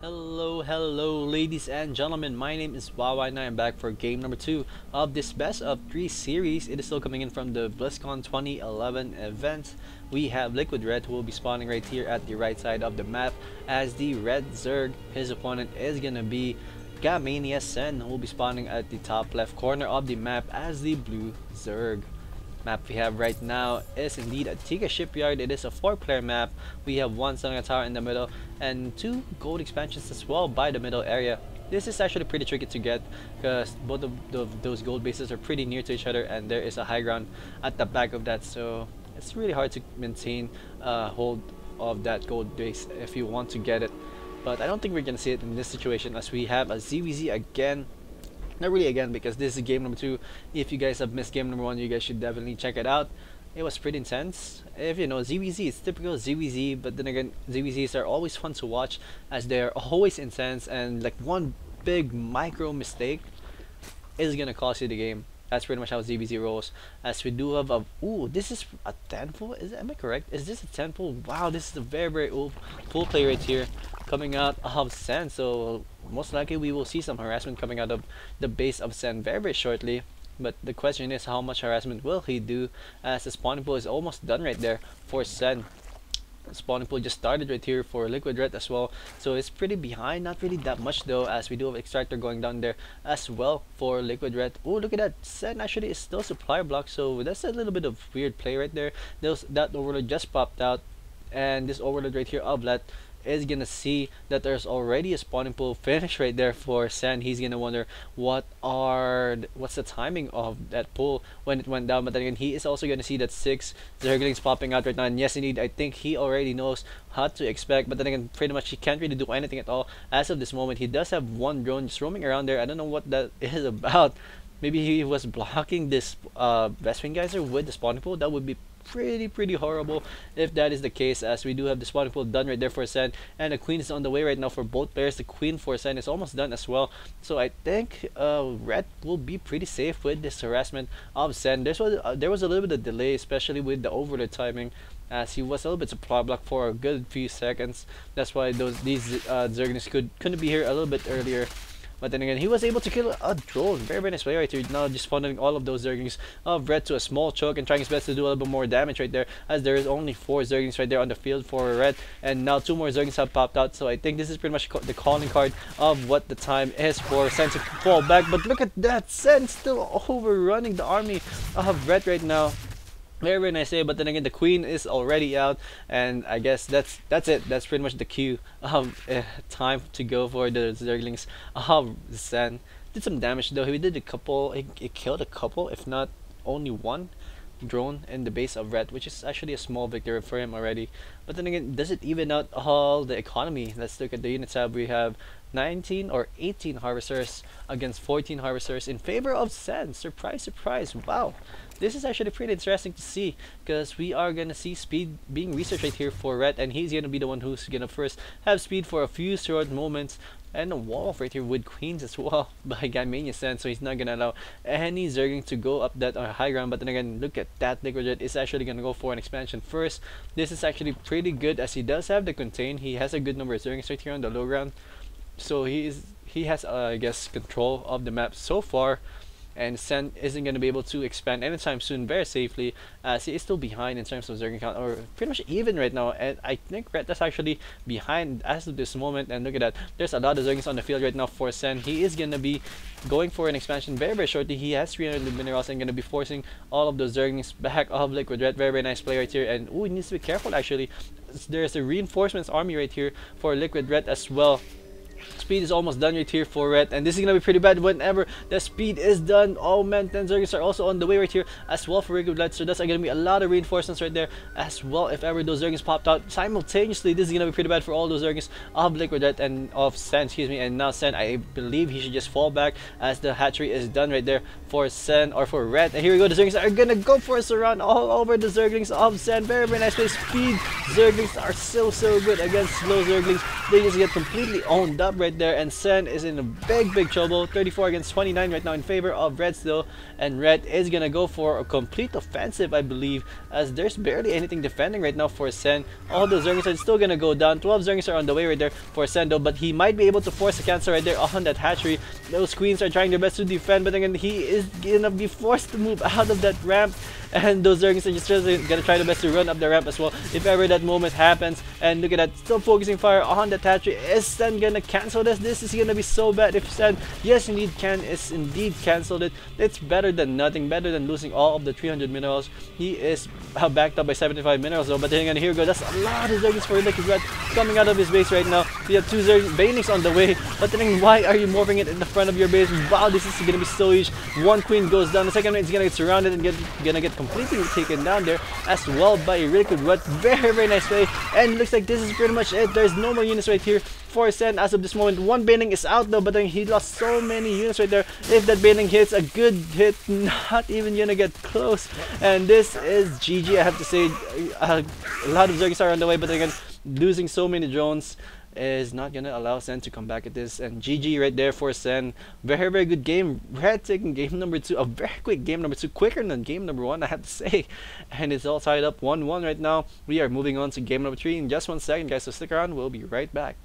Hello, ladies and gentlemen. My name is Wawa, and I am back for game number 2 of this best of 3 series. It is still coming in from the Blizzcon 2011 event. We have Liquid Red, who will be spawning right here at the right side of the map as the Red Zerg. His opponent is gonna be Gamania Sen, who will be spawning at the top left corner of the map as the Blue Zerg. Map we have right now is indeed a Tiga Shipyard. It is a 4-player map. We have one Sun Tower in the middle and 2 gold expansions as well by the middle area. This is actually pretty tricky to get because both of those gold bases are pretty near to each other, and there is a high ground at the back of that, so it's really hard to maintain hold of that gold base if you want to get it. But I don't think we're gonna see it in this situation, as we have a ZVZ again. Not really again, because this is game number 2. If you guys have missed game number 1, you guys should definitely check it out. It was pretty intense. If you know ZVZ, it's typical ZVZ, but then again, ZVZs are always fun to watch as they're always intense, and like one big micro mistake is gonna cost you the game. That's pretty much how ZVZ rolls. As we do have a this is a 10-pull. Am I correct? Is this a 10-pull? Wow, this is a very old full play right here coming out of Sen. So most likely we will see some harassment coming out of the base of Sen very shortly. But the question is, how much harassment will he do, as the spawning pool is almost done right there for Sen. Spawning pool just started right here for Liquid Red as well, so it's pretty behind. Not really that much though, as we do have extractor going down there as well for Liquid Red. Oh, look at that, Sen actually is still supply block, so that's a little bit of weird play right there. That overload just popped out, and this overload right here of Let is gonna see that there's already a spawning pool finish right there for Sen. He's gonna wonder what's the timing of that pool when it went down. But then again, he is also gonna see that 6 Zerglings popping out right now, and yes indeed, I think he already knows how to expect. But then again, pretty much he can't really do anything at all as of this moment. He does have one drone just roaming around there. I don't know what that is about. Maybe he was blocking this Westwing Geyser with the spawning pool. That would be pretty horrible if that is the case, as we do have the spawning pool done right there for Sen, and the queen is on the way right now for both players. The queen for Sen is almost done as well, so I think Red will be pretty safe with this harassment of Sen. There was a little bit of delay, especially with the overload timing, as he was a little bit supply block for a good few seconds. That's why these Zerglings couldn't be here a little bit earlier. But then again, he was able to kill a drone. Very nice play right here. Now just funneling all of those Zerglings of Red to a small choke and trying his best to do a little bit more damage right there, as there is only 4 Zerglings right there on the field for Red, and now 2 more Zerglings have popped out. So I think this is pretty much the calling card of what the time is for Sen to fall back. But look at that, Sen still overrunning the army of Red right now. Very nice save, but then again, the queen is already out, and I guess that's it. That's pretty much the cue. Time to go for the Zerglings. Sen did some damage though. He did a couple. He killed a couple, if not only one drone in the base of Red, which is actually a small victory for him already. But then again, does it even out all the economy? Let's look at the unit tab. We have 19 or 18 harvesters against 14 harvesters in favor of Sen. Surprise, wow. This is actually pretty interesting to see, because we are gonna see speed being researched right here for Red, and he's gonna be the one who's gonna first have speed for a few short moments, and a wall right here with queens as well by Gamania Sen, so he's not gonna allow any Zergling to go up that high ground. But then again, look at that, Liquid Red is actually gonna go for an expansion first. This is actually pretty good, as he does have the contain. He has a good number of Zerglings right here on the low ground, so he has I guess control of the map so far. And Sen isn't going to be able to expand anytime soon very safely, as he is still behind in terms of Zergling count, or pretty much even right now. And I think Red is actually behind as of this moment. And look at that, there's a lot of Zerglings on the field right now for Sen. He is going to be going for an expansion very shortly. He has 300 minerals and going to be forcing all of those Zerglings back of Liquid Red. Very nice play right here. And he needs to be careful actually. There's a reinforcements army right here for Liquid Red as well. Speed is almost done right here for Red, and this is gonna be pretty bad whenever the speed is done. Oh man, 10 Zerglings are also on the way right here as well for Liquid Red, so that's gonna be a lot of reinforcements right there as well. If ever those Zerglings popped out simultaneously, this is gonna be pretty bad for all those Zerglings of Liquid Red and of Sen, excuse me. And now Sen, I believe he should just fall back, as the hatchery is done right there for Sen, or for Red. And here we go, the Zerglings are gonna go for a surround all over the Zerglings of Sen. Very nice play. Speed Zerglings are so good against slow Zerglings. They just get completely owned up. up right there, and Sen is in a big trouble. 34 against 29 right now in favor of Red still, and Red is gonna go for a complete offensive, I believe, as there's barely anything defending right now for Sen. All the Zergers are still gonna go down. 12 Zergers are on the way right there for Sen though, but he might be able to force a cancel right there on that hatchery. Those queens are trying their best to defend, but again, he is gonna be forced to move out of that ramp, and those Zergers are just gonna try their best to run up the ramp as well if ever that moment happens. And look at that, still focusing fire on the hatchery. Is Sen gonna cancel this? This is gonna be so bad if Sen, yes indeed, indeed canceled it. It's better than nothing, better than losing all of the 300 minerals. He is backed up by 75 minerals though, but then again, here we go. That's a lot of Zergers for Liquid Red coming out of his base right now. We have 2 Banelings on the way, but then why are you morphing it in the front of your base? Wow, this is gonna be so huge. One queen goes down, the second one is gonna get surrounded and gonna get completely taken down there as well by Liquid Red. Very nice play, and looks like this is pretty much it. There's no more units right here for Sen as of this moment. One Baneling is out though, but then he lost so many units right there. If that Baneling hits a good hit, not even gonna get close, and this is GG. I have to say, a lot of Zergs are on the way, but again, losing so many drones is not gonna allow Sen to come back at this, and GG right there for Sen. Very good game. Red taking game number 2, a very quick game number 2, quicker than game number 1, I have to say, and it's all tied up 1-1 right now. We are moving on to game number 3 in just 1 second, guys, so stick around, we'll be right back.